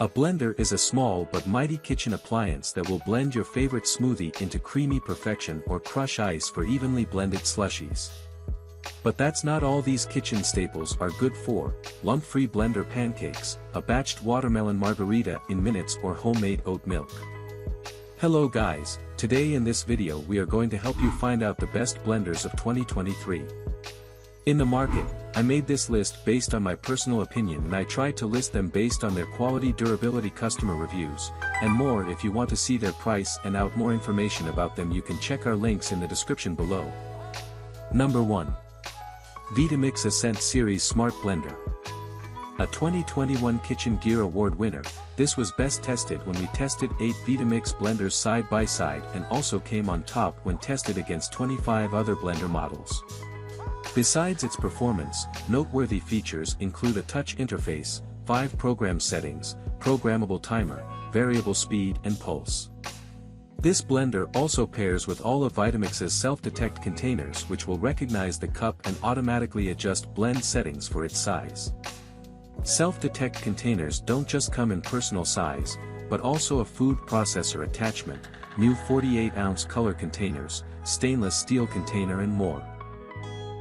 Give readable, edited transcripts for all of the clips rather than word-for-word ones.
A blender is a small but mighty kitchen appliance that will blend your favorite smoothie into creamy perfection or crush ice for evenly blended slushies. But that's not all these kitchen staples are good for: lump-free blender pancakes, a batched watermelon margarita in minutes, or homemade oat milk. Hello guys, today in this video we are going to help you find out the best blenders of 2023. In the market, I made this list based on my personal opinion, and I tried to list them based on their quality, durability, customer reviews, and more. If you want to see their price and out more information about them, you can check our links in the description below. Number 1. Vitamix Ascent Series Smart Blender. A 2021 Kitchen Gear Award winner, this was best tested when we tested 8 Vitamix blenders side by side, and also came on top when tested against 25 other blender models. Besides its performance, noteworthy features include a touch interface, 5 program settings, programmable timer, variable speed and pulse. This blender also pairs with all of Vitamix's self-detect containers, which will recognize the cup and automatically adjust blend settings for its size. Self-detect containers don't just come in personal size, but also a food processor attachment, new 48-ounce color containers, stainless steel container and more.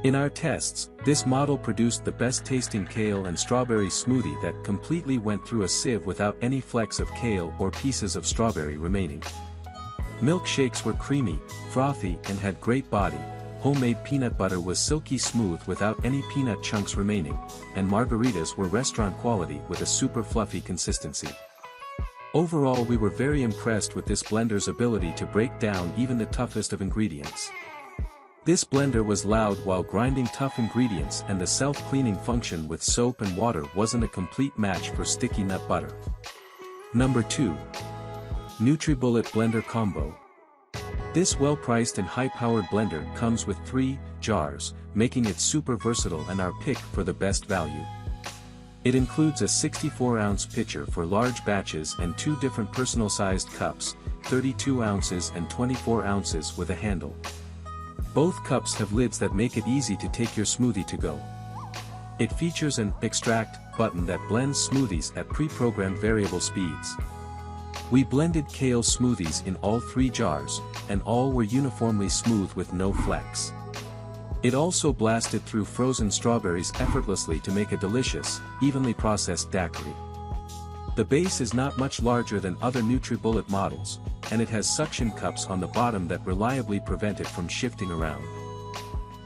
In our tests, this model produced the best-tasting kale and strawberry smoothie that completely went through a sieve without any flecks of kale or pieces of strawberry remaining. Milkshakes were creamy, frothy and had great body, homemade peanut butter was silky smooth without any peanut chunks remaining, and margaritas were restaurant quality with a super fluffy consistency. Overall, we were very impressed with this blender's ability to break down even the toughest of ingredients. This blender was loud while grinding tough ingredients, and the self-cleaning function with soap and water wasn't a complete match for sticky nut butter. Number 2. NutriBullet Blender Combo. This well-priced and high-powered blender comes with 3 jars, making it super versatile and our pick for the best value. It includes a 64-ounce pitcher for large batches and 2 different personal-sized cups, 32 ounces and 24 ounces with a handle. Both cups have lids that make it easy to take your smoothie to go. It features an extract button that blends smoothies at pre-programmed variable speeds. We blended kale smoothies in all 3 jars, and all were uniformly smooth with no flecks. It also blasted through frozen strawberries effortlessly to make a delicious, evenly processed daiquiri. The base is not much larger than other NutriBullet models, and it has suction cups on the bottom that reliably prevent it from shifting around.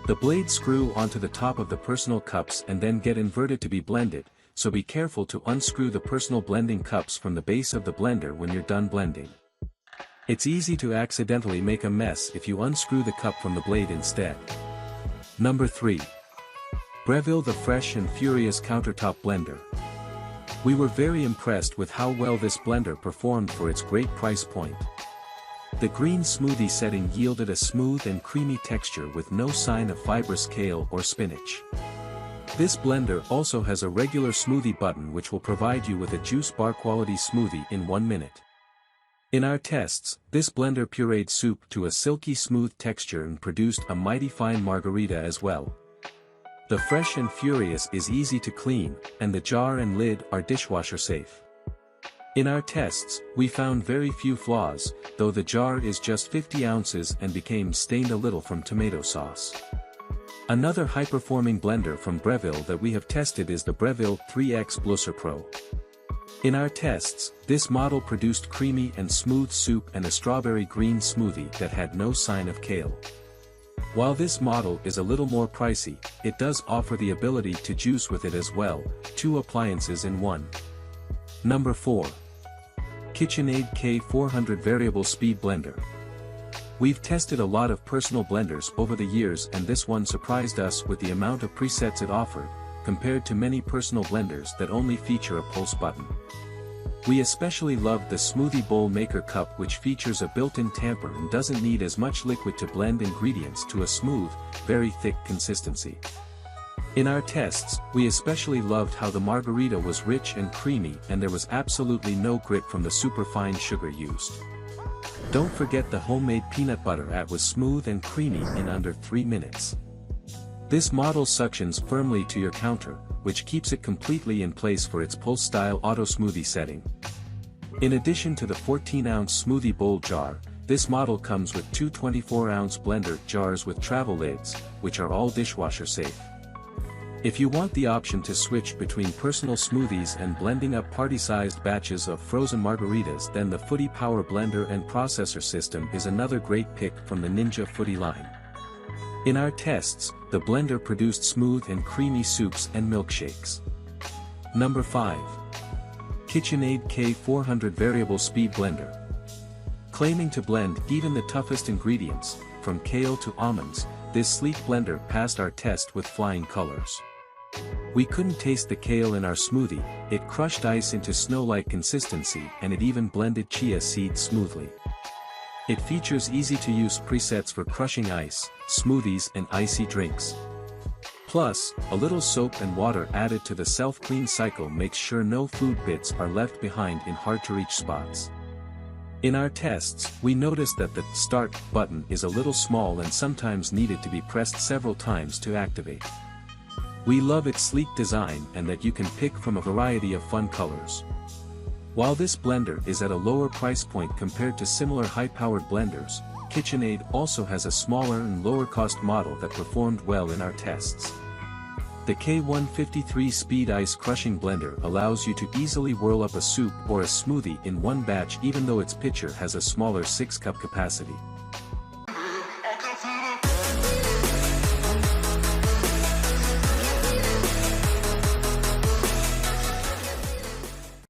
The blades screw onto the top of the personal cups and then get inverted to be blended, so be careful to unscrew the personal blending cups from the base of the blender when you're done blending. It's easy to accidentally make a mess if you unscrew the cup from the blade instead. Number 3. Breville The Fresh and Furious Countertop Blender. We were very impressed with how well this blender performed for its great price point. The green smoothie setting yielded a smooth and creamy texture with no sign of fibrous kale or spinach. This blender also has a regular smoothie button which will provide you with a juice bar quality smoothie in 1 minute. In our tests, this blender pureed soup to a silky smooth texture and produced a mighty fine margarita as well. The Fresh and Furious is easy to clean, and the jar and lid are dishwasher safe. In our tests, we found very few flaws, though the jar is just 50 ounces and became stained a little from tomato sauce. Another high-performing blender from Breville that we have tested is the Breville 3X Blosser Pro. In our tests, this model produced creamy and smooth soup and a strawberry green smoothie that had no sign of kale. While this model is a little more pricey, it does offer the ability to juice with it as well, 2 appliances in 1. Number 4. KitchenAid K400 Variable Speed Blender. We've tested a lot of personal blenders over the years, and this one surprised us with the amount of presets it offered, compared to many personal blenders that only feature a pulse button. We especially loved the Smoothie Bowl Maker Cup, which features a built-in tamper and doesn't need as much liquid to blend ingredients to a smooth, very thick consistency. In our tests, we especially loved how the margarita was rich and creamy, and there was absolutely no grit from the superfine sugar used. Don't forget the homemade peanut butter was smooth and creamy in under 3 minutes. This model suctions firmly to your counter, which keeps it completely in place for its pulse-style auto smoothie setting, In addition to the 14-ounce smoothie bowl jar, this model comes with two 24-ounce blender jars with travel lids, which are all dishwasher safe. If you want the option to switch between personal smoothies and blending up party-sized batches of frozen margaritas, then the Footy Power Blender and Processor System is another great pick from the Ninja Footy line. In our tests, the blender produced smooth and creamy soups and milkshakes. Number 5. KitchenAid K400 Variable Speed Blender. Claiming to blend even the toughest ingredients, from kale to almonds, this sleek blender passed our test with flying colors. We couldn't taste the kale in our smoothie, it crushed ice into snow-like consistency, and it even blended chia seeds smoothly. It features easy-to-use presets for crushing ice, smoothies and icy drinks. Plus, a little soap and water added to the self-clean cycle makes sure no food bits are left behind in hard-to-reach spots. In our tests, we noticed that the Start button is a little small and sometimes needed to be pressed several times to activate. We love its sleek design and that you can pick from a variety of fun colors. While this blender is at a lower price point compared to similar high-powered blenders, KitchenAid also has a smaller and lower-cost model that performed well in our tests. The K153 Speed Ice Crushing Blender allows you to easily whirl up a soup or a smoothie in one batch even though its pitcher has a smaller 6-cup capacity.